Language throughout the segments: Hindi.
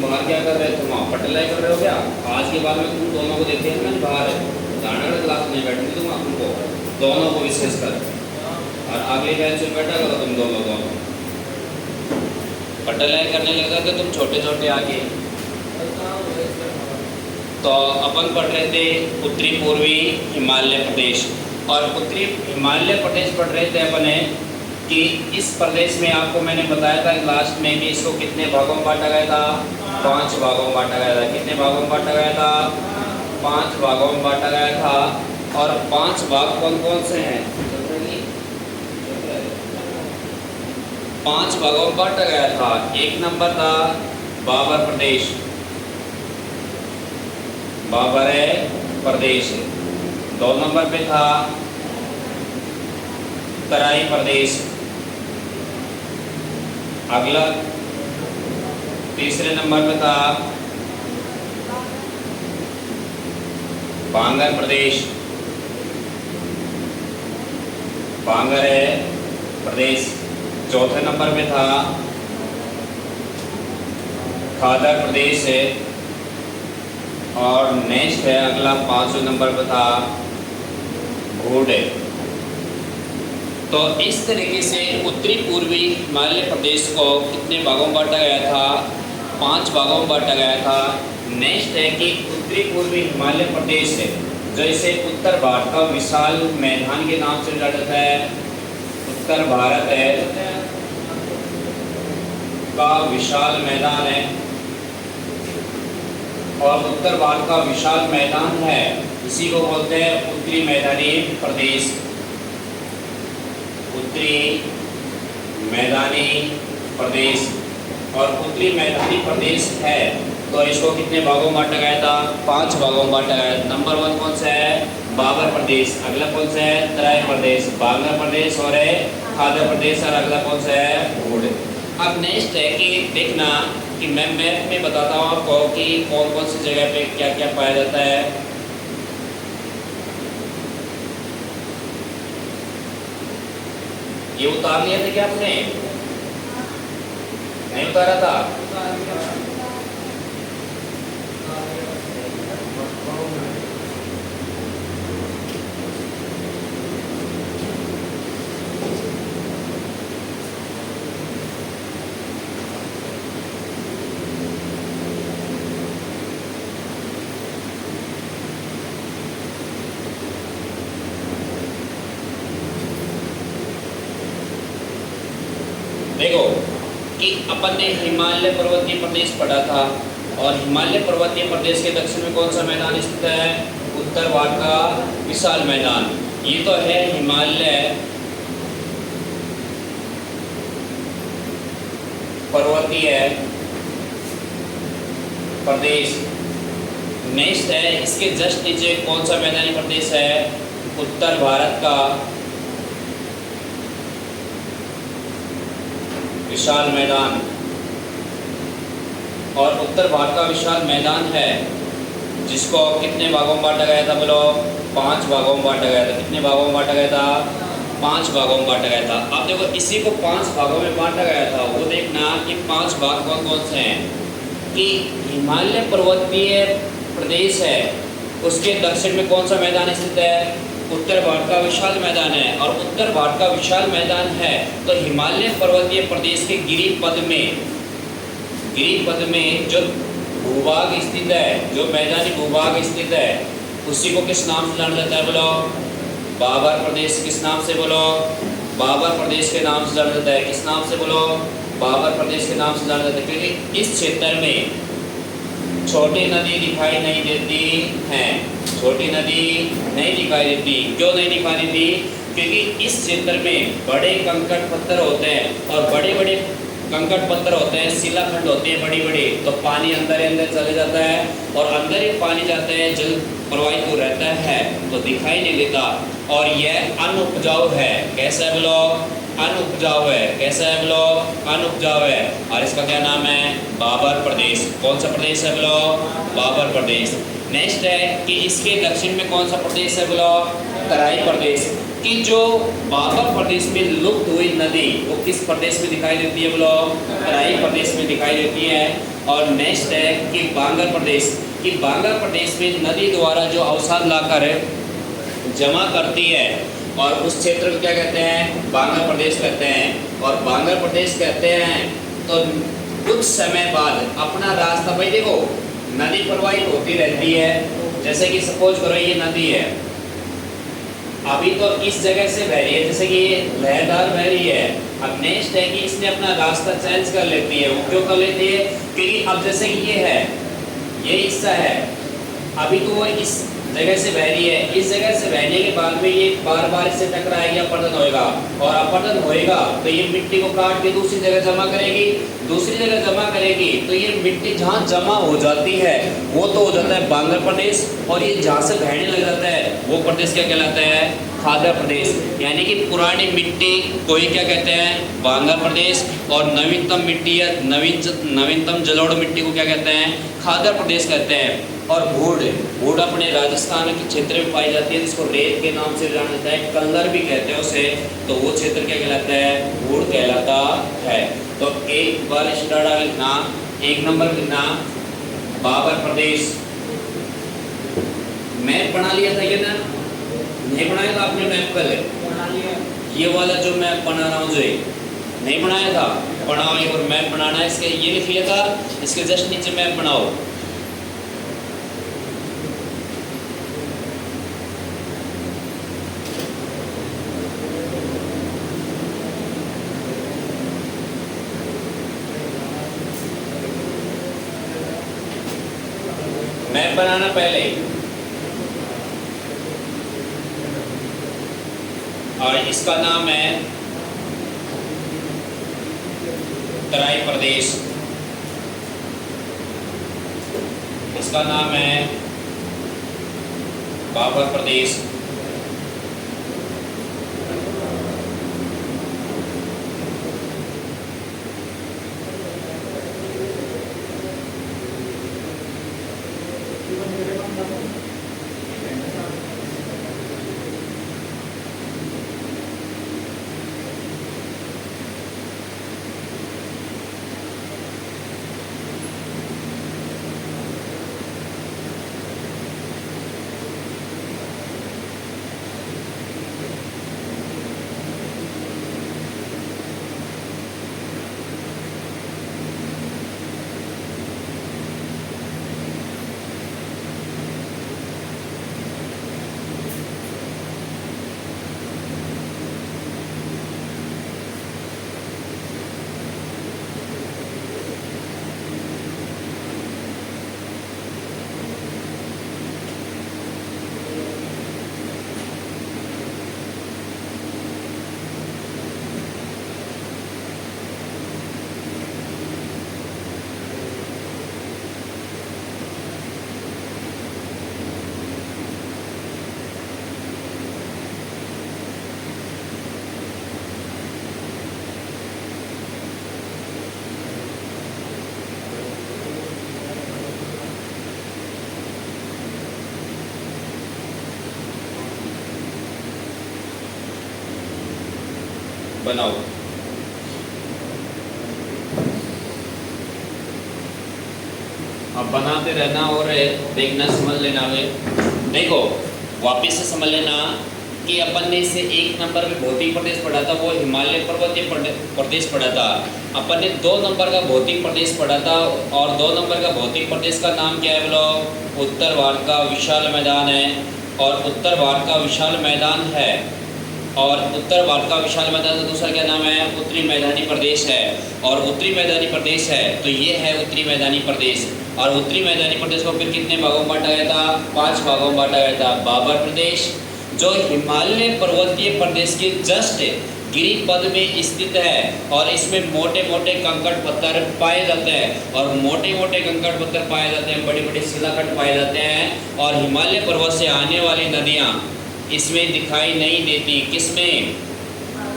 बाहर क्या कर रहे थे, वहाँ पटलाई कर रहे हो क्या? आज के बाद में तुम दोनों को देखते हैं मैंने बाहर है, जाना क्लास में बैठने दूंगा तुमको दोनों को विशेष कर, और अगली बेंच में बैठा करो तुम दोनों पटलाई करने लग जाते तुम छोटे छोटे आगे। तो अपन पढ़ रहे थे उत्तरी पूर्वी हिमालय प्रदेश, और उत्तरी हिमालय प्रदेश पढ़ रहे थे अपने कि इस प्रदेश में आपको मैंने बताया था लास्ट में कि इसको कितने भागों में बांटा गया था, 5 भागों में बांटा गया था। कितने भागों में बांटा गया था? 5 भागों में बांटा गया था। और 5 भाग कौन कौन से हैं? 5 भागों में बांटा गया था। 1 नंबर था बाबर प्रदेश, बाबर प्रदेश। 2 नंबर पे था तराई प्रदेश। अगला तीसरे नंबर पे था बांगर प्रदेश, बांगर प्रदेश। चौथे नंबर पे था खादर प्रदेश है। और नेक्स्ट है अगला 5वें नंबर पे था भूड। तो इस तरीके से उत्तरी पूर्वी हिमालय प्रदेश को कितने भागों में बांटा गया था? 5 भागों में बांटा गया था। नेक्स्ट है कि उत्तरी पूर्वी हिमालय प्रदेश है जो इसे उत्तर भारत का विशाल मैदान के नाम से जाना जाता है। उत्तर भारत है का विशाल मैदान है, और उत्तर भारत का विशाल मैदान है इसी को बोलते हैं उत्तरी मैदानी प्रदेश। उत्तरी मैदानी प्रदेश, और उत्तरी मैदानी प्रदेश है तो इसको कितने भागों में बांटा गया था? 5 भागों में बांटा गया। नंबर 1 कौन सा है? बाबर प्रदेश। अगला कौन सा है? तराई प्रदेश, बांगर प्रदेश और खादर प्रदेश। और अगला कौन सा है? भूड। अब नेक्स्ट है कि देखना कि मैं मैप में बताता हूँ आपको कि कौन कौन सी जगह पे क्या क्या पाया जाता है। ये उतार लिया था क्या आपने? नहीं उतारा था? देखो कि अपन ने हिमालय पर्वतीय प्रदेश पढ़ा था, और हिमालय पर्वतीय प्रदेश के दक्षिण में कौन सा मैदान स्थित है? उत्तर भारत का विशाल मैदान। ये तो है हिमालय पर्वतीय प्रदेश। नेक्स्ट है इसके जस्ट नीचे कौन सा मैदानी प्रदेश है? उत्तर भारत का विशाल मैदान। और उत्तर भारत का विशाल मैदान है जिसको कितने भागों में बांटा गया था? बोलो 5 भागों में बांटा गया था। कितने भागों में बांटा गया था? 5 भागों में बांटा गया था। अब देखो इसी को 5 भागों में बांटा गया था, वो देखना कि 5 भाग कौन कौन से हैं। कि हिमालय पर्वतीय प्रदेश है उसके दक्षिण में कौन सा मैदान स्थित है? उत्तर भारत का विशाल मैदान है, और उत्तर भारत का विशाल मैदान है तो हिमालय पर्वतीय प्रदेश के गिरिपद में जो भूभाग स्थित है, जो मैदानी भूभाग स्थित है, उसी को किस नाम से जाना जाता है? बोलो बाबर प्रदेश। किस नाम से? बोलो बाबर प्रदेश के नाम से जाना जाता है। किस नाम से? बोलो बाबर प्रदेश के नाम से जाना जाता है। क्योंकि इस क्षेत्र में छोटी नदी दिखाई नहीं देती हैं, छोटी नदी नहीं दिखाई देती। क्यों नहीं दिखाई देती? क्योंकि इस क्षेत्र में बड़े कंकड़ पत्थर होते हैं, और बड़े बड़े कंकड़ पत्थर होते हैं, शिलाखंड होते हैं बड़ी बड़ी, तो पानी अंदर ही अंदर चले जाता है, और अंदर ही पानी जाता है, जल प्रवाहित हो रहता है तो दिखाई नहीं देता। और यह अनुपजाऊ है। कैसा है? बोलो अनुपजाऊ है। कैसा है? बोलो अनुपजाऊ है। और इसका क्या नाम है? बाबर प्रदेश। कौन सा प्रदेश है? बोलो बाबर प्रदेश। नेक्स्ट है कि इसके दक्षिण में कौन सा प्रदेश है? बोलो तराई प्रदेश। कि जो बाबर प्रदेश में लुप्त हुई नदी वो किस प्रदेश में दिखाई देती है बोलो? तराई प्रदेश में दिखाई देती है। और नेक्स्ट है कि बांगर प्रदेश, कि बांगर प्रदेश में नदी द्वारा जो अवसाद लाकर जमा करती है और उस क्षेत्र को क्या कहते हैं? बांगर प्रदेश कहते हैं। और बांगर प्रदेश कहते हैं तो कुछ समय बाद अपना रास्ता, भाई देखो नदी प्रवाहित होती रहती है, जैसे कि सपोज करो ये नदी है, अभी तो इस जगह से बह रही है, जैसे कि ये लहरदार बह रही है। अब नेक्स्ट है कि इसने अपना रास्ता चेंज कर लेती है। वो क्यों कर लेती है? क्योंकि अब जैसे कि ये है, ये हिस्सा है, अभी तो वो इस जगह से बह रही है, इस जगह से बहने के बाद में ये बार बार इससे टकराएगी, अपरदन होएगा, और अपरदन होएगा तो ये मिट्टी को काट के दूसरी जगह जमा करेगी, दूसरी जगह जमा करेगी तो ये मिट्टी जहाँ जमा हो जाती है वो तो हो जाता है बांगर प्रदेश, और ये जहाँ से बहने लग जाता है वो प्रदेश क्या कहलाता है? खादर प्रदेश। यानी कि पुरानी मिट्टी को ही क्या कहते हैं? बांगर प्रदेश, और नवीनतम मिट्टी या नवीनतम जलोढ़ मिट्टी को क्या कहते हैं? खादर प्रदेश कहते हैं। और भूड अपने राजस्थान के क्षेत्र में पाई जाती है, जिसको रेत के नाम से जाना जाता है, कल्लर भी कहते हैं उसे, तो वो क्षेत्र क्या कहलाता है? भूड कहलाता है। तो एक बार स्टार्ट लिखना, एक नंबर लिखना बाबर प्रदेश। मैप बना लिया था ये ना? नहीं बनाया था आपने मैप? कल ये वाला जो मैप बना रहा हूँ जो नहीं बनाया था, बनाओ एक और मैप बनाना है। इसके ये लिख लिया था, इसके जस्ट नीचे मैप बनाओ। मैप बनाना पहले, और इसका नाम है तराई प्रदेश, इसका नाम है बाबर प्रदेश, बनाओ। अब बनाते रहना और देखना, समझ लेना। वे देखो वापिस से समझ लेना कि अपन ने इसे एक नंबर में भौतिक प्रदेश पढ़ा था, वो हिमालय पर्वतीय प्रदेश पढ़ा था। अपन ने 2 नंबर का भौतिक प्रदेश पढ़ा था, और 2 नंबर का भौतिक प्रदेश का नाम क्या है बोलो? उत्तर भारत का विशाल मैदान है। और उत्तर भारत का विशाल मैदान है, और उत्तर भारत का विशाल मैदान का दूसरा क्या नाम है? उत्तरी मैदानी प्रदेश है। और उत्तरी मैदानी प्रदेश है तो ये है उत्तरी मैदानी प्रदेश। और उत्तरी मैदानी प्रदेश को फिर कितने भागों में बांटा गया था? 5 भागों में बांटा गया था। बाबर प्रदेश जो हिमालय पर्वतीय प्रदेश के जस्ट गिरिपद में स्थित है, और इसमें मोटे मोटे कंकड़ पत्थर पाए जाते हैं, और मोटे मोटे कंकड़ पत्थर पाए जाते हैं, बड़े बड़े शिलाखंड पाए जाते हैं। और हिमालय पर्वत से आने वाली नदियाँ इसमें दिखाई नहीं देती। किसमें?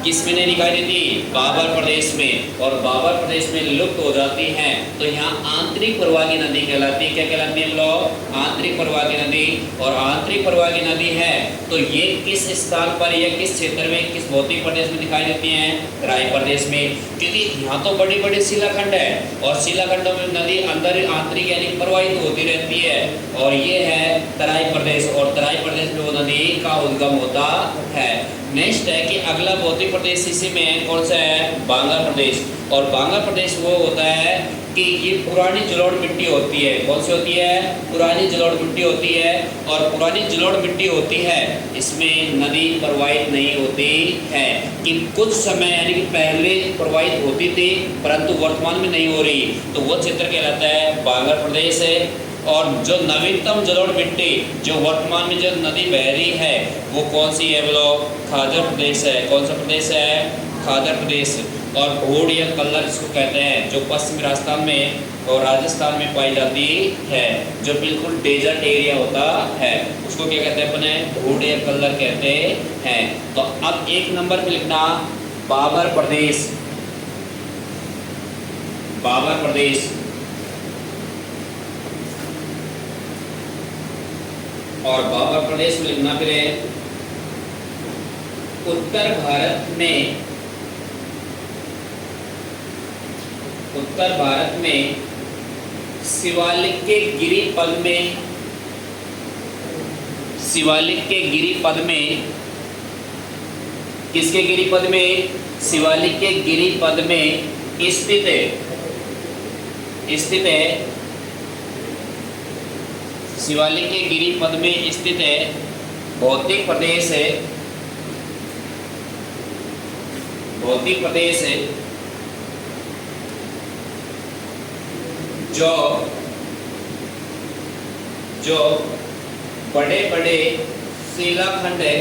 किस में नहीं दिखाई देती? बाबर प्रदेश में। और बाबर प्रदेश में लुप्त हो जाती हैं तो यहाँ आंतरिक प्रवाही नदी कहलाती है। क्या कहलाती है लोग? आंतरिक प्रवाही नदी। और आंतरिक प्रवाही नदी है तो ये किस स्थान पर या किस क्षेत्र में, किस भौतिक प्रदेश में दिखाई देती हैं? तराई प्रदेश में। क्योंकि यहाँ तो बड़ी बड़ी शिलाखंड है और शिलाखंडों में नदी अंदर आंतरिक यानी प्रवाहित होती रहती है। और ये है तराई प्रदेश, और तराई प्रदेश में वो नदी का उद्गम होता है। नेक्स्ट है कि अगला भौतिक प्रदेश इसी में कौन सा है? बांग्ला प्रदेश। और बांग्ला प्रदेश वो होता है कि ये पुरानी जलोढ़ मिट्टी होती है। कौन सी होती है? पुरानी जलोढ़ मिट्टी होती है। और पुरानी जलोढ़ मिट्टी होती है, इसमें नदी प्रवाहित नहीं होती है। कि कुछ समय यानी कि पहले प्रवाहित होती थी परंतु वर्तमान में नहीं हो रही, तो वो क्षेत्र कहलाता है बांग्ला प्रदेश है। और जो नवीनतम जलोढ़ मिट्टी जो वर्तमान में जो नदी बह रही है वो कौन सी है? बोलो, खादर प्रदेश है। कौन सा प्रदेश है? खादर प्रदेश। और भोड़ या कल्लर इसको कहते हैं, जो पश्चिमी राजस्थान में और राजस्थान में पाई जाती है, जो बिल्कुल डेजर्ट एरिया होता है, उसको क्या कहते हैं अपने? भोड़ या कल्लर कहते हैं। तो अब एक नंबर पे लिखना बाबर प्रदेश। बाबर प्रदेश। और बाबर प्रदेश में लिखना फिर उत्तर भारत में शिवालिक के गिरिपद में, शिवालिक के गिरिपद में, किसके गिरिपद में? शिवालिक के गिरिपद में स्थित है, शिवालिक के गिरिपद में स्थित है भौतिक प्रदेश है, भौतिक प्रदेश है जो बड़े बड़े शिलाखंड है,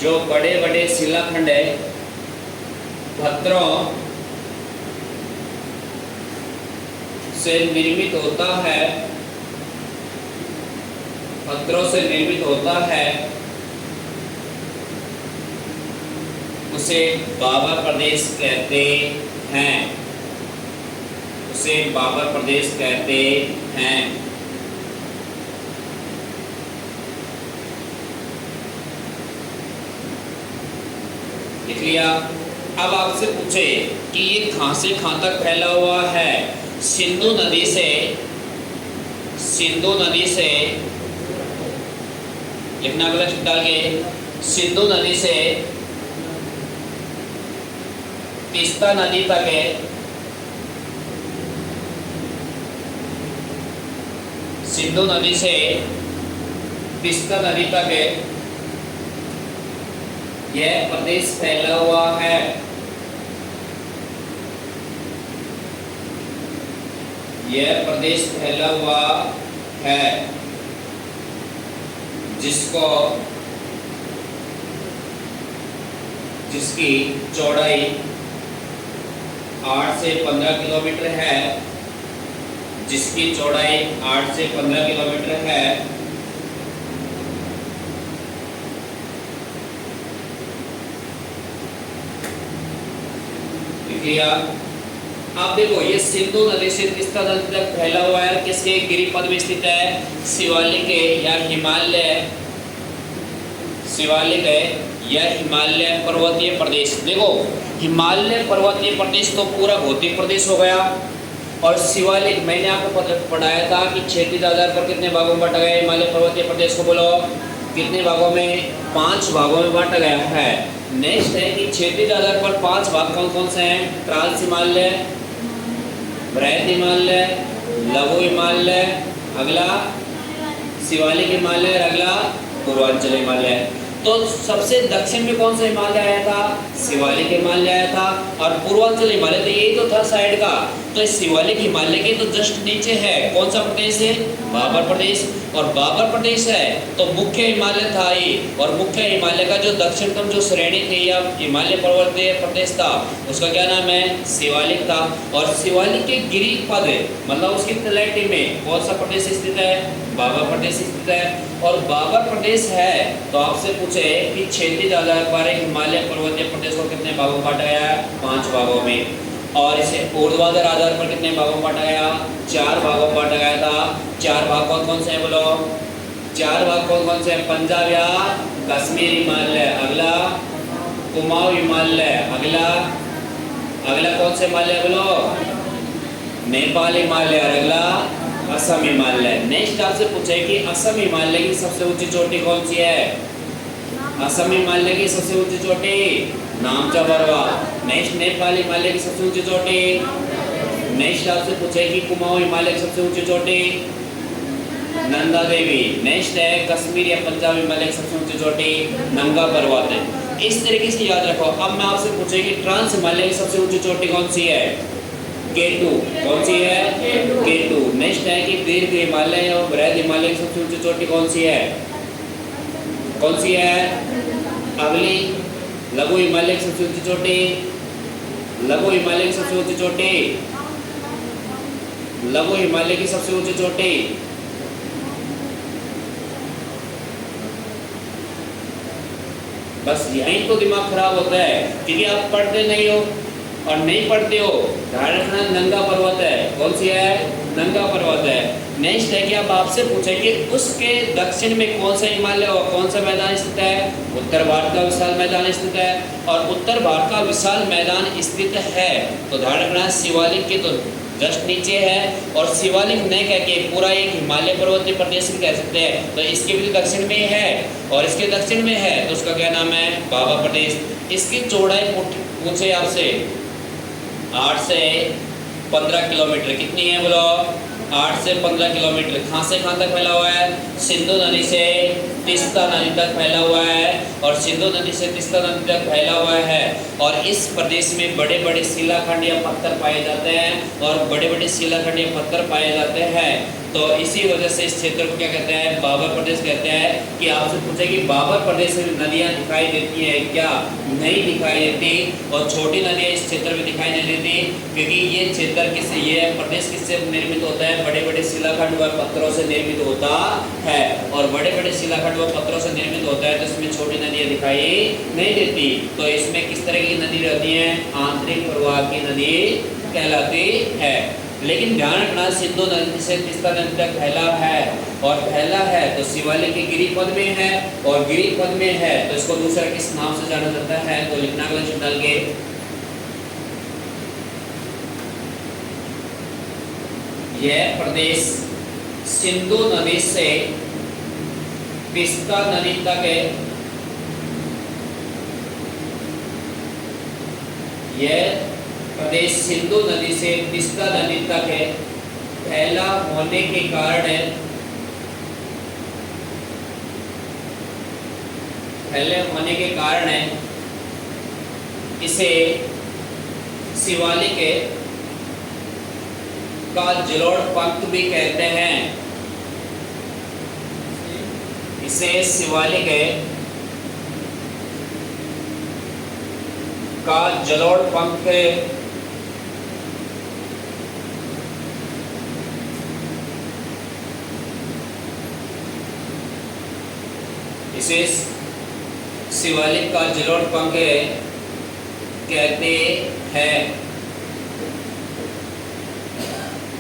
जो बड़े बड़े शिलाखंड है पत्थरों से निर्मित होता है, पत्थरों से निर्मित होता है, उसे बाबर प्रदेश कहते हैं, उसे बाबर प्रदेश कहते हैं। लिख लिया। अब आपसे पूछे कि ये कहां से कहां तक फैला हुआ है? सिंधु नदी से, सिंधु नदी से लिखना अगला डाल के, सिंधु नदी से तीस्ता नदी तक है, सिंधु नदी से तीस्ता नदी तक है यह प्रदेश फैला हुआ है। यह प्रदेश फैला हुआ है जिसकी चौड़ाई 8 से 15 किलोमीटर है, जिसकी चौड़ाई 8 से 15 किलोमीटर है। लिया। आप देखो ये सिंधु नदी से तीस्ता नदी तक फैला हुआ है, किसके गिरिपद में स्थित है? शिवालिक है या हिमालय, शिवालिक है या हिमालय पर्वतीय प्रदेश। देखो हिमालय पर्वतीय प्रदेश तो पूरा भौतिक प्रदेश हो गया, और शिवालिक मैंने आपको पढ़ाया था कि क्षेत्रीय आधार पर कितने भागों में बांटा गया हिमालय पर्वतीय प्रदेश को? बोलो कितने भागों में? 5 भागों में बांटा गया है। नेक्स्ट है कि क्षेत्रीय आधार पर 5 भाग कौन कौन से हैं? ट्रांस हिमालय, बृहद हिमालय, लघु हिमालय, अगला शिवालिक हिमालय, अगला पूर्वांचल हिमालय। तो सबसे दक्षिण में कौन सा हिमालय आया था? शिवालिक हिमालय आया था। और पूर्वांचल हिमालय तो यही तो था साइड का, तो इस शिवालिक हिमालय के तो जस्ट नीचे है कौन सा प्रदेश है? बाबर प्रदेश। और बाबर प्रदेश है तो मुख्य हिमालय था ये, और मुख्य हिमालय का जो दक्षिणतम जो श्रेणी थी या हिमालय पर्वतीय प्रदेश था उसका क्या नाम है? शिवालिक था। और शिवालिक के गिरिपद मतलब उसकी तलहटी में कौन सा प्रदेश स्थित है? बाबर प्रदेश स्थित है। और बाबर प्रदेश है तो आपसे पूछे कि क्षैतिज आधार पर हिमालय पर्वतीय प्रदेश को कितने भागों में बांटा गया है? 5 भागों में। और इसे ऊर्ध्वाधर आधार पर कितने भागों में बांटा गया? 4 भागों में बांटा गया था। 4 भाग कौन कौन से हैं बोलो? 4 भाग कौन कौन से हैं? पंजाब या कश्मीर हिमालय, अगला कुमाऊं हिमालय, अगला कौन से हिमालय बोलो? नेपाल हिमालय, और अगला असम हिमालय। नेक्स्ट आपसे पूछे कि असम हिमालय की सबसे ऊंची चोटी कौन सी है? असम हिमालय की सबसे ऊंची चोटी नामचा बरवा। नेक्स्ट नेपाल हिमालय की सबसे ऊंची चोटी। नेक्स्ट आपसे पूछे कि कुमाऊं हिमालय की सबसे ऊंची चोटी नंदा देवी। नेक्स्ट है कश्मीर या पंजाब हिमालय की सबसे ऊंची चोटी नंगा पर्वत है। इस तरीके से याद रखो। अब मैं आपसे पूछे कि ट्रांस हिमालय की सबसे ऊंची चोटी कौन सी है? K2। कौन सी है? K2। नेक्स्ट है कि दीर्घ हिमालय और बृहद हिमालय की सबसे ऊंची चोटी कौन सी है? कौन सी है? अगली लघु हिमालय की सबसे ऊंची चोटी, लघु हिमालय की सबसे ऊंची चोटी, लघु हिमालय की सबसे ऊंची चोटी। बस यहीं तो दिमाग खराब होता है क्योंकि आप पढ़ते नहीं हो और नहीं पढ़ते हो। ध्यान रखना नंगा पर्वत है। कौन सी है? नंगा पर्वत है। नेक्स्ट है कि अब आपसे पूछे कि उसके दक्षिण में कौन सा हिमालय और कौन सा मैदान स्थित है? उत्तर भारत का विशाल मैदान स्थित है। और उत्तर भारत का विशाल मैदान स्थित है तो ध्यान रखना शिवालिक के तो जस्ट नीचे है। और शिवालिक नहीं कह के पूरा एक हिमालय पर्वतीय प्रदेश भी कह सकते हैं। तो इसके भी दक्षिण में है और इसके दक्षिण में है तो उसका क्या नाम है? बाबा प्रदेश। इसकी चौड़ाई पूछे आपसे 8 से 15 किलोमीटर। कितनी है बोलो? 8 से 15 किलोमीटर। कहाँ से कहाँ तक फैला हुआ है? सिंधु नदी से तीस्ता नदी तक फैला हुआ है। और सिंधु नदी से तीस्ता नदी तक फैला हुआ है। और इस प्रदेश में बड़े बड़े शिलाखंड या पत्थर पाए जाते हैं और बड़े बड़े शिलाखंड या पत्थर पाए जाते हैं। तो इसी वजह से इस क्षेत्र को क्या कहते हैं? बाबर प्रदेश कहते हैं। कि आपसे पूछे कि बाबर प्रदेश में नदियाँ दिखाई देती हैं क्या? नहीं दिखाई देती। और छोटी नदियाँ इस क्षेत्र में दिखाई नहीं देती क्योंकि ये क्षेत्र किससे, ये प्रदेश किससे निर्मित होता है? बड़े बड़े शिलाखंड व पत्थरों से निर्मित होता है। और बड़े बड़े शिलाखंड व पत्थरों से निर्मित होता है तो इसमें छोटी नदियाँ दिखाई नहीं देती। तो इसमें किस तरह की नदी रहती है? आंतरिक प्रवाह की नदी कहलाती है। लेकिन ध्यान रखना सिंधु नदी से तीस्ता नदी तक फैला है और फैला है तो शिवालिक के गिरिपद में है और गिरिपद में है तो इसको दूसरा किस नाम से जाना जाता है? तो लिखना अगला डाल के यह प्रदेश सिंधु नदी से तीस्ता नदी तक है। यह प्रदेश सिंधु नदी से तीस्ता नदी तक है। फैला होने के कारण है, फैले होने के कारण है इसे शिवालिक का जलोढ़ पंख भी कहते हैं। इसे शिवालिक का जलोढ़ पंख इसे शिवालिक का जलोढ़ पंख कहते हैं।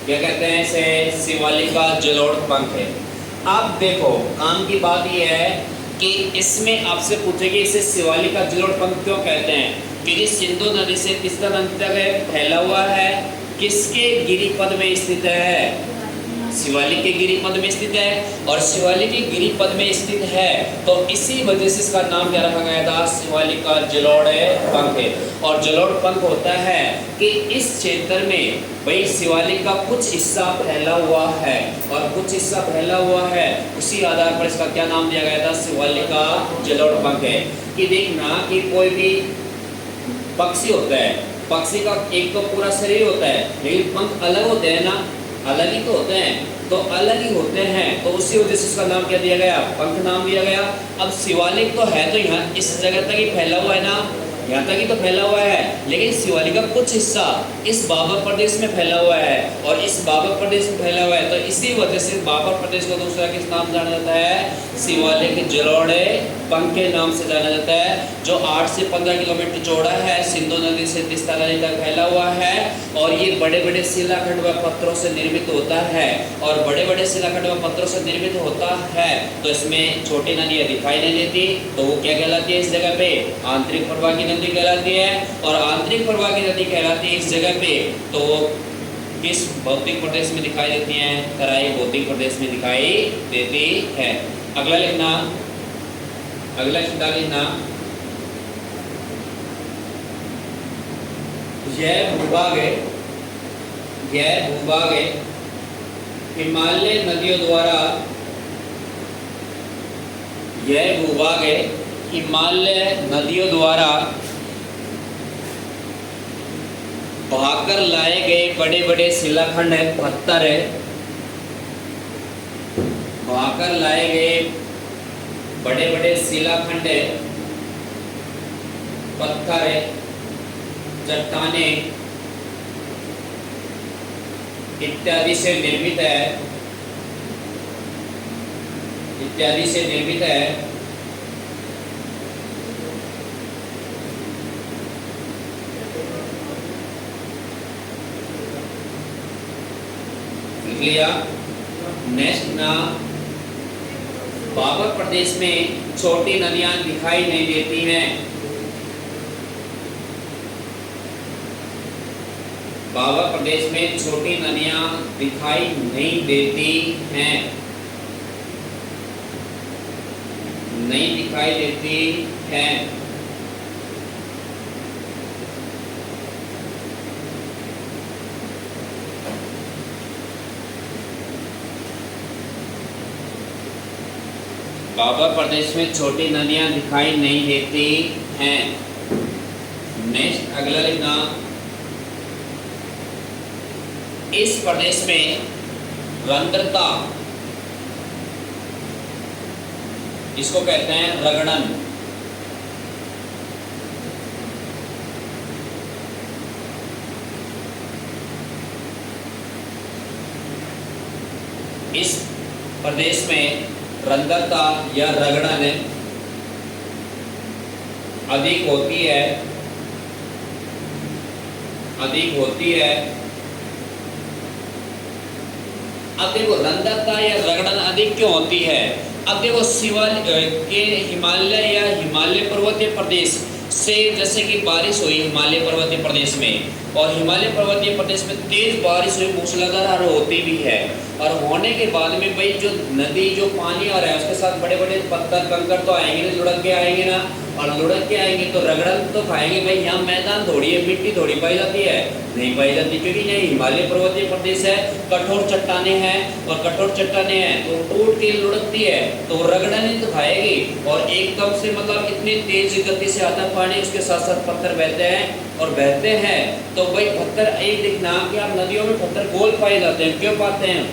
क्या कहते हैं इसे? शिवालिक का जलोढ़ पंख है। अब देखो काम की बात यह है कि इसमें आपसे पूछेगी इसे शिवालिक का जलोढ़ पंख क्यों कहते हैं? क्योंकि सिंधु नदी से तीस्ता नदी तक फैला हुआ है। किसके गिरिपद में स्थित है? शिवालिक के गिरिपद में स्थित है। और शिवालिक के गिरिपद में स्थित है तो इसी वजह से इसका नाम क्या रखा गया था? शिवालिक का जलोढ़ पंख है। और जलोढ़ पंख होता है कि इस क्षेत्र में भाई शिवालिक का कुछ हिस्सा फैला हुआ है और कुछ हिस्सा फैला हुआ है, उसी आधार पर इसका क्या नाम दिया गया था? शिवालिक का जलोढ़ पंख है। कि देखना कि कोई भी पक्षी होता है, पक्षी का एक तो पूरा शरीर होता है, लेकिन पंख अलग होते हैं ना, अलग ही तो होते हैं, तो अलग ही होते हैं, तो उसी वजह से उसका नाम क्या दिया गया, पंख नाम दिया गया। अब शिवालिक तो है तो यहाँ इस जगह तक ही फैला हुआ है ना, यहाँ तक ही तो फैला हुआ है, लेकिन शिवालिक का कुछ हिस्सा इस बाबर प्रदेश में फैला हुआ है, और इस बाबर प्रदेश में फैला हुआ है, तो इसी वजह से बाबर प्रदेश को दूसरा किस नाम जाना जाता है, शिवालिक जलोढ़े पंख के नाम से जाना जाता है, जो 8 से 15 किलोमीटर चौड़ा है, सिंधु नदी से तीस्ता नदी तक फैला हुआ है, और ये बड़े बड़े शिलाखंड व पत्थरों से निर्मित होता है, और बड़े बड़े शिलाखंड व पत्थरों से निर्मित होता है, तो इसमें छोटी नदियाँ दिखाई नहीं देती, तो वो क्या कहलाती है इस जगह पे, आंतरिक प्रवाह की नदी कहलाती है, और आंतरिक प्रवाह की नदी कहलाती है इस जगह पे, तो वो किस भौतिक प्रदेश में दिखाई देती हैं, तराई भौतिक प्रदेश में दिखाई देती है। अगला लिखना, अगला चिंता लिखना, यह भूभाग है, यह भूभाग है हिमालय नदियों द्वारा, यह भूभाग है हिमालय नदियों द्वारा बहाकर लाए गए बड़े बड़े शिलाखंड है, पत्थर है, बहाकर लाए गए बड़े बड़े शिलाखंड है, पत्थर है, चट्टाने इत्यादि से निर्मित है, इत्यादि से निर्मित है, लिया। नेक्स्ट ना, बाबर प्रदेश में छोटी नदियां दिखाई नहीं देती हैं, बाबर प्रदेश में छोटी नदियां दिखाई नहीं देती हैं, नहीं दिखाई देती हैं। बाबर प्रदेश में छोटी नदियां दिखाई नहीं देती हैं। नेक्स्ट अगला लिखना, इस प्रदेश में रंध्रता, इसको कहते हैं रगड़न, इस प्रदेश में रंध्रता या रगड़न अधिक होती है, अधिक होती है। अब देखो रंध्रता या रगड़न अधिक क्यों होती है, अब देखो शिवालिक के हिमालय या हिमालय पर्वतीय प्रदेश से जैसे कि बारिश हुई हिमालय पर्वतीय प्रदेश में, और हिमालय पर्वतीय प्रदेश में तेज बारिश हुई, मूसलाधार होती भी है, और होने के बाद में भाई जो नदी जो पानी आ रहा है उसके साथ बड़े बड़े पत्थर कंकड़ तो आएंगे ना, लुढ़क के आएंगे ना, और लुढ़क के आएंगे तो रगड़न तो खाएंगे भाई। यहाँ मैदान थोड़ी है, मिट्टी थोड़ी पाई जाती है, नहीं पाई जाती, क्योंकि ये हिमालय पर्वतीय प्रदेश है, कठोर चट्टाने हैं, और कठोर चट्टाने हैं तो टूट के लुढ़कती है, तो रगड़न ही तो खाएगी, और एकदम से मतलब इतनी तेज गति से आता पानी, उसके साथ साथ पत्थर बहते हैं और बहते हैं, तो भाई पत्थर एक देखना कि आप नदियों में पत्थर गोल पाए जाते हैं, क्यों पाते हैं,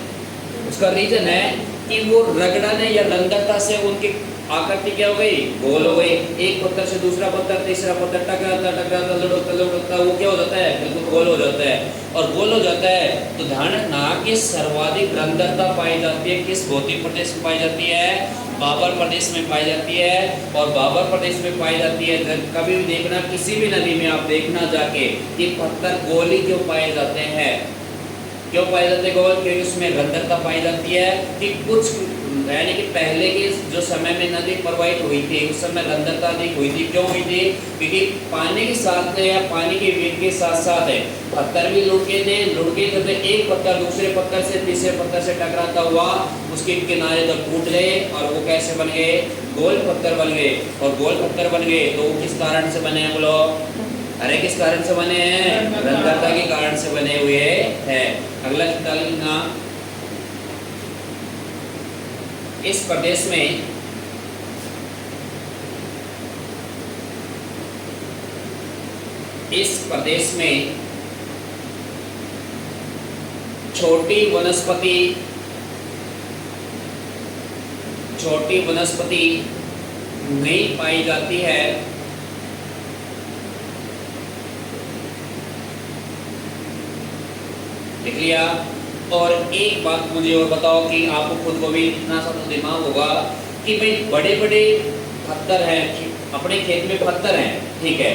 उसका रीजन है कि वो रगड़ने या रंध्रता से उनकी आकृति क्या हो गई, गोल हो गई, एक पत्थर से दूसरा पत्थर तीसरा पत्थर टकराता टकराता लुढ़कता लुढ़कता वो क्या हो जाता है, बिल्कुल गोल हो जाता है, और गोल हो जाता है तो ध्यान रखना कि सर्वाधिक रंध्रता पाई जाती है किस भौतिक प्रदेश में पाई जाती है, बाबर प्रदेश में पाई जाती है, और बाबर प्रदेश में पाई जाती है। कभी भी देखना किसी भी नदी में आप देखना जाके कि पत्थर गोल ही क्यों पाए जाते हैं, क्यों पाए जाते हैं गोल, क्योंकि उसमें रंध्रता पाई जाती है कि कुछ यानी कि पहले के जो समय में नदी प्रवाहित हुई थी उस समय रंध्रता अधिक हुई थी, क्यों हुई थी, क्योंकि पानी के साथ या पानी के वेग के साथ साथ है पत्थर भी लुढ़के थे, लुढ़के जब एक पत्थर दूसरे पत्थर से तीसरे पत्थर से टकराता हुआ उसके किनारे तक टूट गए, और वो कैसे बन गए, गोल पत्थर बन गए, और गोल पत्थर बन गए तो वो किस कारण से बने हैं बोलो, अरे किस कारण से बने हैं, रंध्रता के कारण से बने हुए हैं। अगला लिखना, इस प्रदेश में इस प्रदेश में छोटी वनस्पति नहीं पाई जाती है। लिख लिया। और एक बात मुझे और बताओ कि आपको खुद को भी इतना सा तो दिमाग होगा कि भाई बड़े बड़े पत्थर हैं, अपने खेत में पत्थर हैं, ठीक है,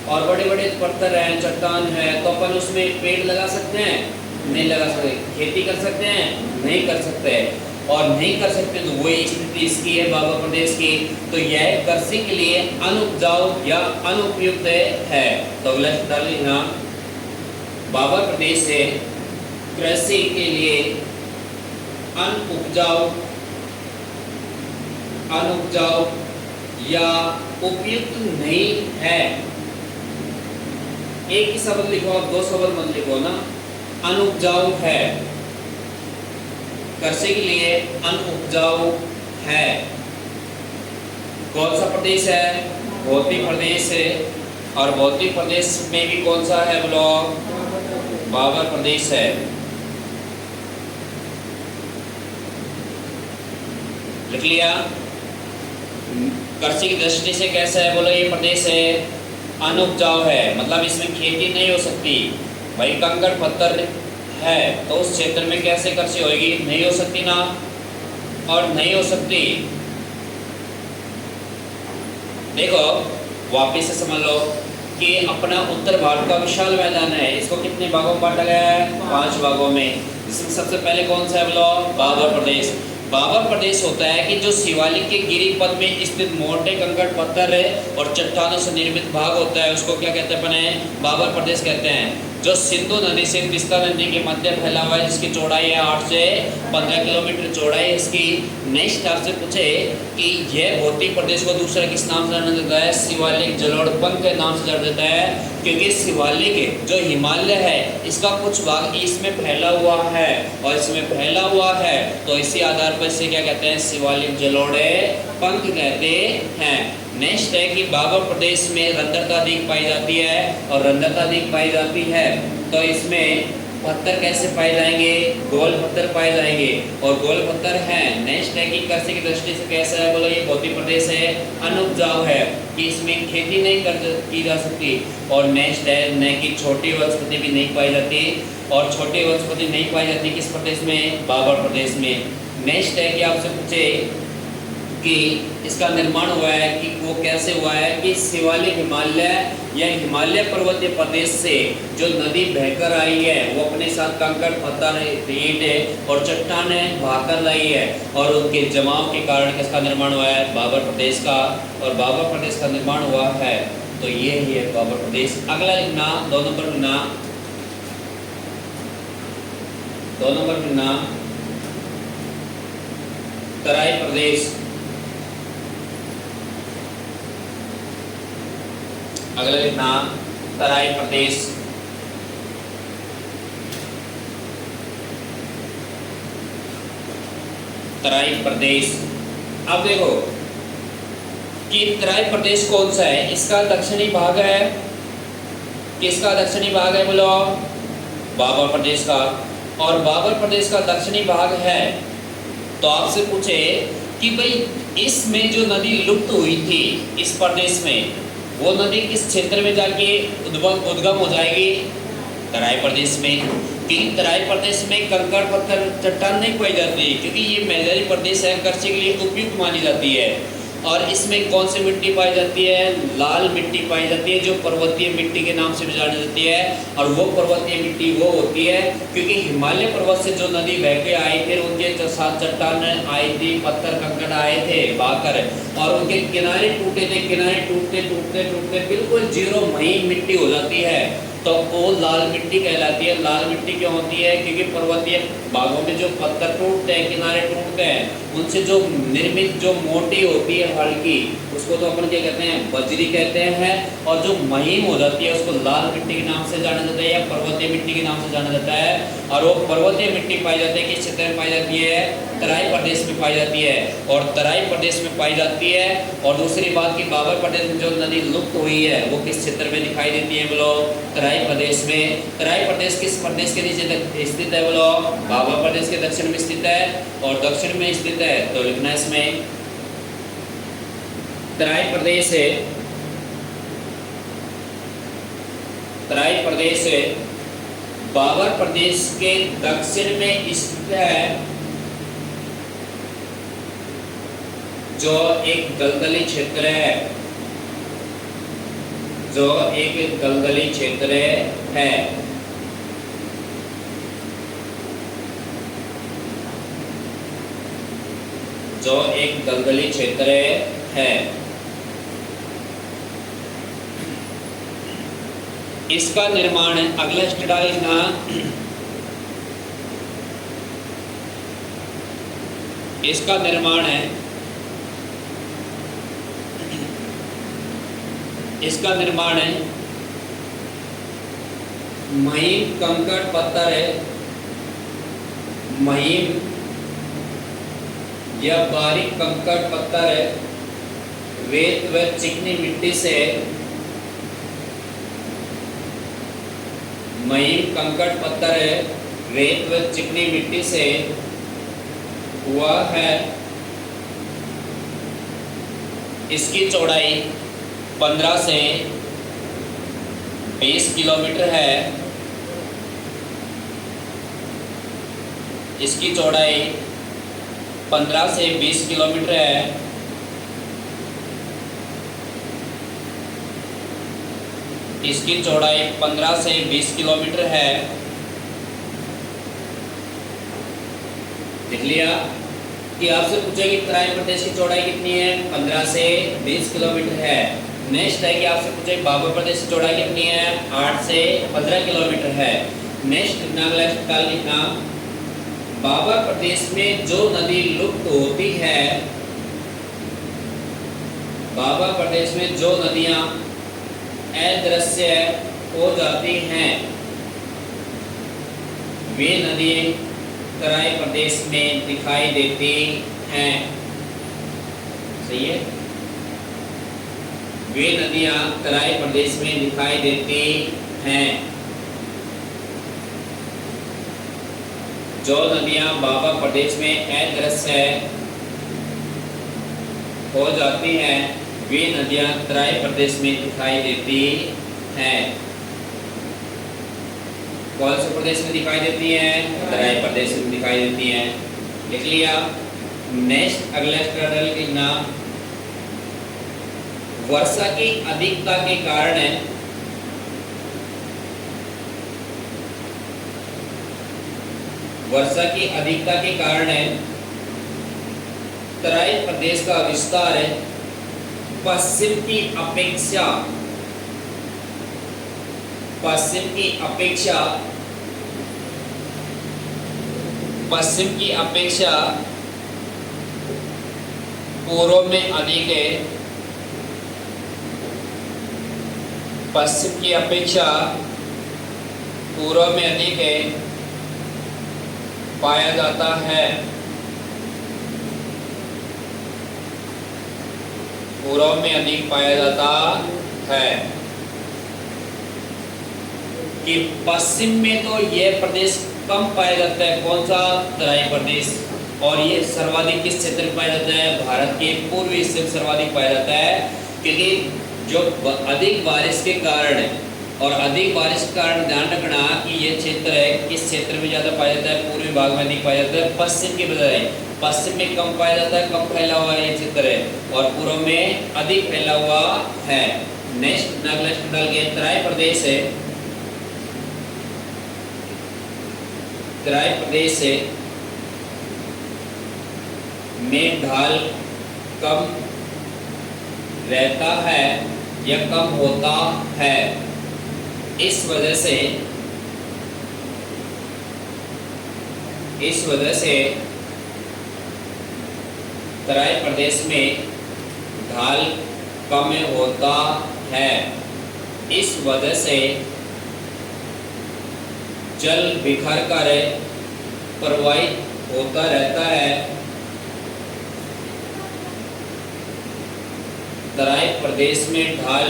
और बड़े बड़े पत्थर हैं, चट्टान है, तो अपन उसमें पेड़ लगा सकते हैं? नहीं लगा सकते। खेती कर सकते हैं? नहीं कर सकते। और नहीं कर सकते तो वही स्थिति इसकी है बाबर प्रदेश की। तो यह कृषि के लिए अनुपजाऊ या अनुपयुक्त है। तो अगला डाल लिखना, बाबर प्रदेश है कृषि के लिए अनुपजाऊ या उपयुक्त नहीं है। एक ही शब्द लिखो, और दो शब्द मत लिखो ना। अनुपजाऊ है, कृषि के लिए अनुपजाऊ है। कौन सा प्रदेश है? भौतिक प्रदेश है। और भौतिक प्रदेश में भी कौन सा है बोलो? बाबर प्रदेश है। लिख लिया। कृषि की दृष्टि से कैसा है बोलो? ये प्रदेश है अनुपजाऊ है, मतलब इसमें खेती नहीं हो सकती। भाई कंकड़ पत्थर है तो उस क्षेत्र में कैसे कृषि होगी? नहीं हो सकती ना, और नहीं हो सकती। देखो वापिस से समझ लो कि अपना उत्तर भारत का विशाल मैदान है, इसको कितने भागों में बांटा गया है? 5 भागों में। जिसमें सबसे पहले कौन सा है बोलो? बाबर प्रदेश। बाबर प्रदेश होता है कि जो शिवालिक के गिरिपथ में स्थित मोटे कंकड़ पत्थर है और चट्टानों से निर्मित भाग होता है, उसको क्या कहते हैं अपने? बाबर प्रदेश कहते हैं। जो सिंधु नदी से तीस्ता नदी के मध्य फैला हुआ है, जिसकी चौड़ाई है 8 से 15 किलोमीटर चौड़ाई है इसकी। नेक्स्ट आपसे पूछे कि यह भौतिक प्रदेश को दूसरा किस नाम से जाना जाता है? शिवालिक जलोढ़पन के नाम से जाना जाता है, क्योंकि शिवालिक जो हिमालय है इसका कुछ भाग इसमें फैला हुआ है, और इसमें फैला हुआ है तो इसी आधार पर इसे क्या कहते हैं? शिवालिक जलोढ़पन कहते हैं। नेक्स्ट है कि बाबर प्रदेश में रंध्रता अधिक पाई जाती है, और रंध्रता अधिक पाई जाती है तो इसमें पत्थर कैसे पाए जाएंगे? गोल पत्थर पाए जाएंगे, और गोल पत्थर हैं। नेक्स्ट है कि कृषि की दृष्टि से कैसा है बोलो? ये भौतिक प्रदेश है अनुपजाऊ है, कि इसमें खेती नहीं की जा सकती। और नेक्स्ट है न कि छोटी वनस्पति भी नहीं पाई जाती, और छोटी वनस्पति नहीं पाई जाती किस प्रदेश में? बाबर प्रदेश में। नेक्स्ट है कि आपसे पूछे कि इसका निर्माण हुआ है कि वो कैसे हुआ है? कि शिवालिक हिमालय या हिमालय पर्वतीय प्रदेश से जो नदी बहकर आई है वो अपने साथ कंकड़ पत्थर ईंट है और चट्टानें बहाकर लाई है, और उनके जमाव के कारण किसका निर्माण हुआ है? बाबर प्रदेश का। और बाबर प्रदेश का निर्माण हुआ है, तो ये ही है बाबर प्रदेश। अगला लिखना 2 नंबर लिखना, 2 नंबर लिखना तराई प्रदेश। अगला लिखना तराई प्रदेश। तराई प्रदेश। अब देखो कि तराई प्रदेश कौन सा है? इसका दक्षिणी भाग है, किसका दक्षिणी भाग है बोलो? बाबर प्रदेश का। और बाबर प्रदेश का दक्षिणी भाग है, तो आपसे पूछे कि भाई इसमें जो नदी लुप्त हुई थी इस प्रदेश में, वो नदी किस क्षेत्र में जाके उद्गम हो जाएगी? तराई प्रदेश में। कि तराई प्रदेश में कंकड़ पत्थर चट्टान नहीं पाई जाती, क्योंकि ये मैदानी प्रदेश है, कृषि के लिए उपयुक्त मानी जाती है। और इसमें कौन सी मिट्टी पाई जाती है? लाल मिट्टी पाई जाती है, जो पर्वतीय मिट्टी के नाम से भी जानी जाती है। और वो पर्वतीय मिट्टी वो होती है क्योंकि हिमालय पर्वत से जो नदी बह के आई थी, उनके साथ चट्टान आई थी, पत्थर कंकड़ आए थे बहाकर, और उनके किनारे टूटे थे। किनारे टूटते टूटते टूटते बिल्कुल जीरो महीन मिट्टी हो जाती है, तो वो लाल मिट्टी कहलाती है। लाल मिट्टी क्यों होती है? क्योंकि पर्वतीय भागों में जो पत्थर टूटते हैं, किनारे टूटते हैं, उनसे जो निर्मित जो मोटी होती है हल्की, उसको तो अपन क्या कहते हैं, बजरी कहते हैं। और जो महीन हो जाती है उसको लाल मिट्टी के नाम से जाना जाता है या पर्वतीय मिट्टी के नाम से जाना जाता है। और वो पर्वतीय मिट्टी पाई जाती है किस क्षेत्र में पाई जाती है, तराई प्रदेश में पाई जाती है। और तराई प्रदेश में पाई जाती है। और दूसरी बात कि बाबर प्रदेश में जो नदी लुप्त हुई है वो किस क्षेत्र में दिखाई देती है बोलो, तराई प्रदेश में। तराई प्रदेश किस प्रदेश के नीचे स्थित है बोलो, बाबर प्रदेश के दक्षिण में स्थित है। और दक्षिण में स्थित है तो लिखना इसमें तराई प्रदेश है। तराई प्रदेश है बाबर प्रदेश के दक्षिण में स्थित है, जो एक दलदली क्षेत्र है, जो एक दलदली क्षेत्र है। जो एक दलदली क्षेत्र है। इसका निर्माण अगला स्टेडाल लिखना, इसका निर्माण है, इसका निर्माण है महीन कंकड़ पत्थर है, महीन या बारीक कंकड़ पत्थर है, रेत व चिकनी मिट्टी से, महीन कंकड़ पत्थर है, रेत व चिकनी मिट्टी से हुआ है। इसकी चौड़ाई 15 से 20 किलोमीटर है। इसकी चौड़ाई 15 से 20 किलोमीटर है। इसकी चौड़ाई 15 से 20 किलोमीटर है। देख लिया कि आपसे पूछेगी तराई प्रदेश की चौड़ाई कितनी है, 15 से 20 किलोमीटर है। नेक्स्ट है कि आपसे पूछेगी बाबर प्रदेश की चौड़ाई कितनी है, 8 से 15 किलोमीटर है। नेक्स्ट डाल लिखना, बाबर प्रदेश में जो नदी लुप्त होती है, बाबर प्रदेश में जो नदियां अदृश्य हो जाती हैं, वे नदी तराई प्रदेश में दिखाई देती हैं। सही है, वे नदियां तराई प्रदेश में दिखाई देती हैं। जो नदियां बाबर प्रदेश में अदृश्य हो जाती हैं, वे नदियां तराई प्रदेश में दिखाई देती हैं। कौन से प्रदेश में दिखाई देती हैं, तराई प्रदेश में दिखाई देती हैं। लिख लिया। नेक्स्ट अगला स्टेडल के नाम, वर्षा की अधिकता के कारण है, वर्षा की अधिकता के कारण है तराई प्रदेश का विस्तार है पश्चिम की अपेक्षा, पश्चिम की अपेक्षा, पश्चिम की अपेक्षा पूर्व में अधिक है। पश्चिम की अपेक्षा पूर्व में अधिक है पाया जाता है। पूर्व में अधिक पाया जाता है। कि पश्चिम में तो यह प्रदेश कम पाया जाता है, कौन सा, तराई प्रदेश। और ये सर्वाधिक किस क्षेत्र में पाया जाता है, भारत के पूर्वी हिस्से में सर्वाधिक पाया जाता है। क्योंकि जो अधिक बारिश के कारण, और अधिक बारिश के कारण ध्यान रखना कि ये क्षेत्र है, किस क्षेत्र में ज़्यादा पाया जाता है, पूर्वी भाग में अधिक पाया जाता है, पश्चिम के बजाय। पश्चिम में कम पाया जाता है, कम फैला हुआ ये क्षेत्र है, और पूर्व में अधिक फैला हुआ है। नेक्स्ट नेक्स्ट डाल के तराई प्रदेश है, तराई प्रदेश है में ढाल कम रहता है या कम होता है। इस वजह से, तराई प्रदेश में ढाल कम होता है, इस वजह से जल बिखर कर प्रवाहित होता रहता है। तराई प्रदेश में ढाल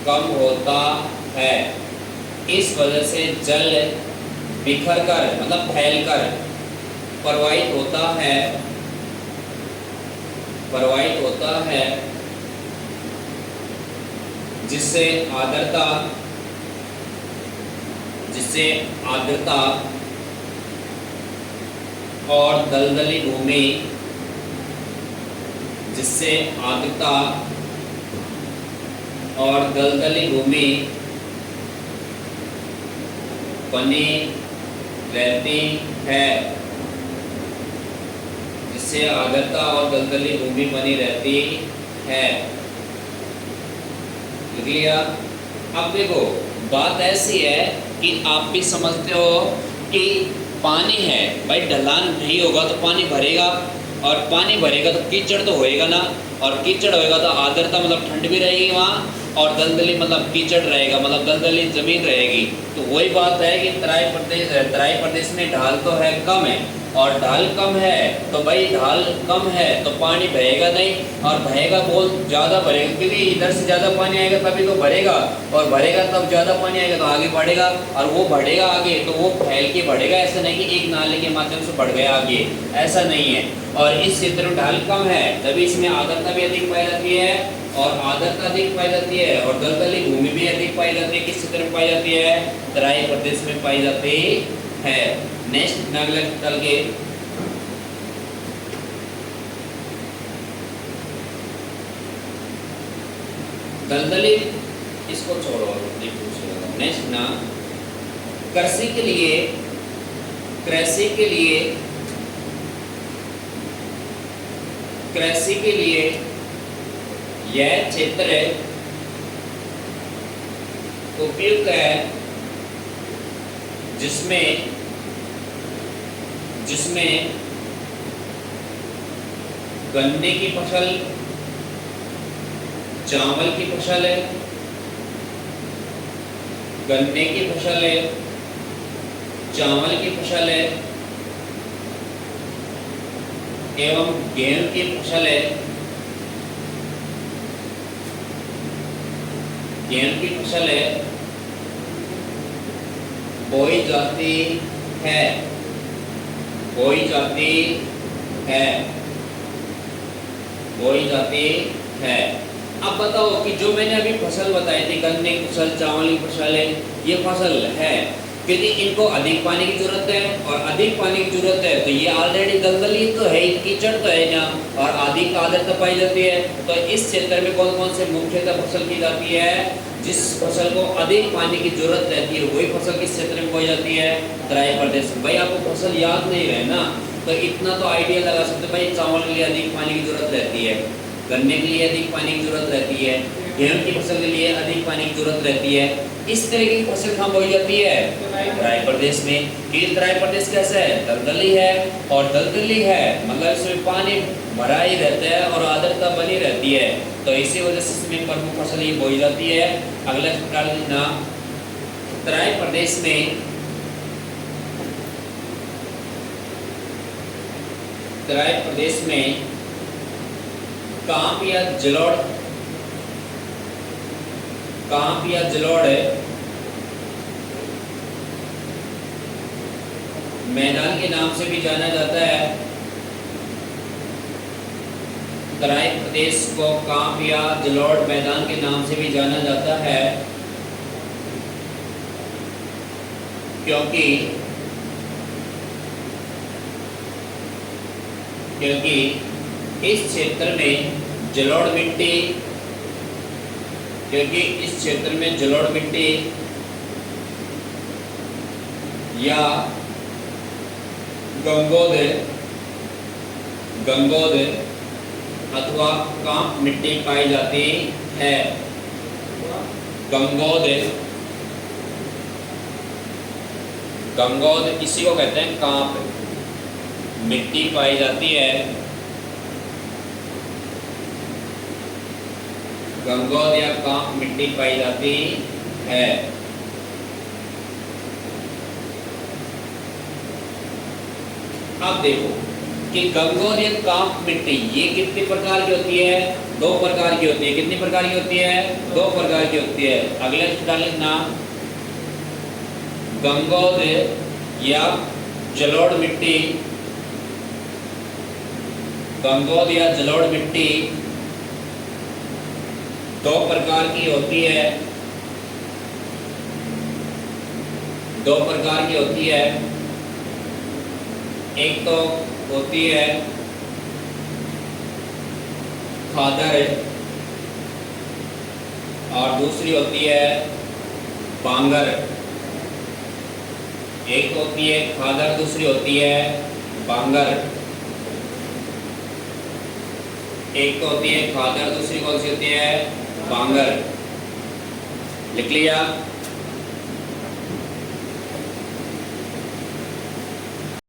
कम होता है, इस वजह से जल बिखर कर मतलब फैल कर प्रवाहित होता है, जिससे आर्द्रता और दलदली भूमि बनी रहती है, जिससे आर्द्रता और दलदली भूमि बनी रहती है। लिख लिया। अब देखो बात ऐसी है कि आप भी समझते हो कि पानी है भाई, ढलान नहीं होगा तो पानी भरेगा, और पानी भरेगा तो कीचड़ तो होएगा ना, और कीचड़ होएगा तो आर्द्रता मतलब ठंड भी रहेगी वहाँ, और दलदली मतलब कीचड़ रहेगा, मतलब दलदली जमीन रहेगी। तो वही बात है कि तराई प्रदेश में ढाल तो है कम है, और ढाल कम है तो भाई ढाल कम है तो पानी बहेगा नहीं, और बहेगा बहुत ज़्यादा भरेगा, क्योंकि इधर से ज़्यादा पानी आएगा तभी तो भरेगा, और भरेगा तब ज़्यादा पानी आएगा तो आगे बढ़ेगा, और वो बढ़ेगा आगे तो वो फैल के बढ़ेगा। ऐसा नहीं कि एक नाले के माध्यम से बढ़ गया आगे, ऐसा नहीं है। और इस क्षेत्र में ढाल कम है तभी इसमें आर्द्रता भी अधिक पाई जाती है, और आर्द्रता अधिक पाई जाती है, और दलदली भूमि भी अधिक पाई जाती है। किस क्षेत्र में पाई जाती है? तराई प्रदेश में पाई जाती है। नेक्स्ट अगले चल के दलदली, इसको छोड़ो, नेक्स्ट ना कृषि के लिए यह क्षेत्र उपयुक्त है, जिसमें गन्ने की फसल, चावल की फसल है, गन्ने की फसल है, चावल की फसल है, एवं गेहूं की फसल है, गेहूं की फसल है, बोई जाती है, बोई जाती है। अब बताओ कि जो मैंने अभी फसल बताई थी, गन्ने की फसल, चावल की फसल है, ये फसल है क्योंकि इनको अधिक पानी की जरूरत है, और अधिक पानी की जरूरत है तो ये ऑलरेडी दलदली तो है, कीचड़ तो है ना, और अधिक आर्द्रता पाई जाती है। तो इस क्षेत्र में कौन कौन से मुख्यतः फसल की जाती है? जिस फसल को अधिक पानी की जरूरत रहती है वही फसल किस क्षेत्र में बोई जाती है? तराई प्रदेश में। भाई आपको फसल याद नहीं रहे ना, तो इतना तो आइडिया लगा सकते भाई चावल के लिए अधिक पानी की जरूरत रहती है, गन्ने के लिए अधिक पानी की जरूरत रहती है, गेहूं की फसल के लिए अधिक पानी की जरूरत रहती है। इस तरह की फसल कहाँ बोई जाती है? तराई प्रदेश में। क्योंकि तराई प्रदेश कैसा है? दलदली है, और दलदली है मतलब इसमें पानी भरा ही रहता है और आर्द्रता बनी रहती है, तो इसी वजह से इसमें प्रमुख फसल ये बोई जाती है। अगला ना तराई प्रदेश में, तराई प्रदेश में कांप या जलोढ़ मैदान के नाम से भी जाना जाता है। तराई प्रदेश को कांप या जलोढ़ मैदान के नाम से भी जाना जाता है, क्योंकि इस क्षेत्र में जलोढ़ मिट्टी या गंगोद अथवा कांप मिट्टी पाई जाती है। गंगोद इसी को कहते हैं कांप मिट्टी पाई जाती है। गंगोद या कांप मिट्टी पाई जाती है। अब देखो कि गंगोद या कांप मिट्टी ये कितने प्रकार की होती है? 2 प्रकार की होती है। कितनी प्रकार की होती है? 2 प्रकार की होती है। अगले डाल लिखना गंगोद या जलोढ़ मिट्टी। गंगोद या जलोढ़ मिट्टी 2 प्रकार की होती है। 2 प्रकार की होती है। एक तो होती है खादर और दूसरी होती है बांगर। एक होती है खादर, दूसरी होती है बांगर। एक तो होती है खादर, दूसरी कौन सी होती है? बांगर। लिख लिया।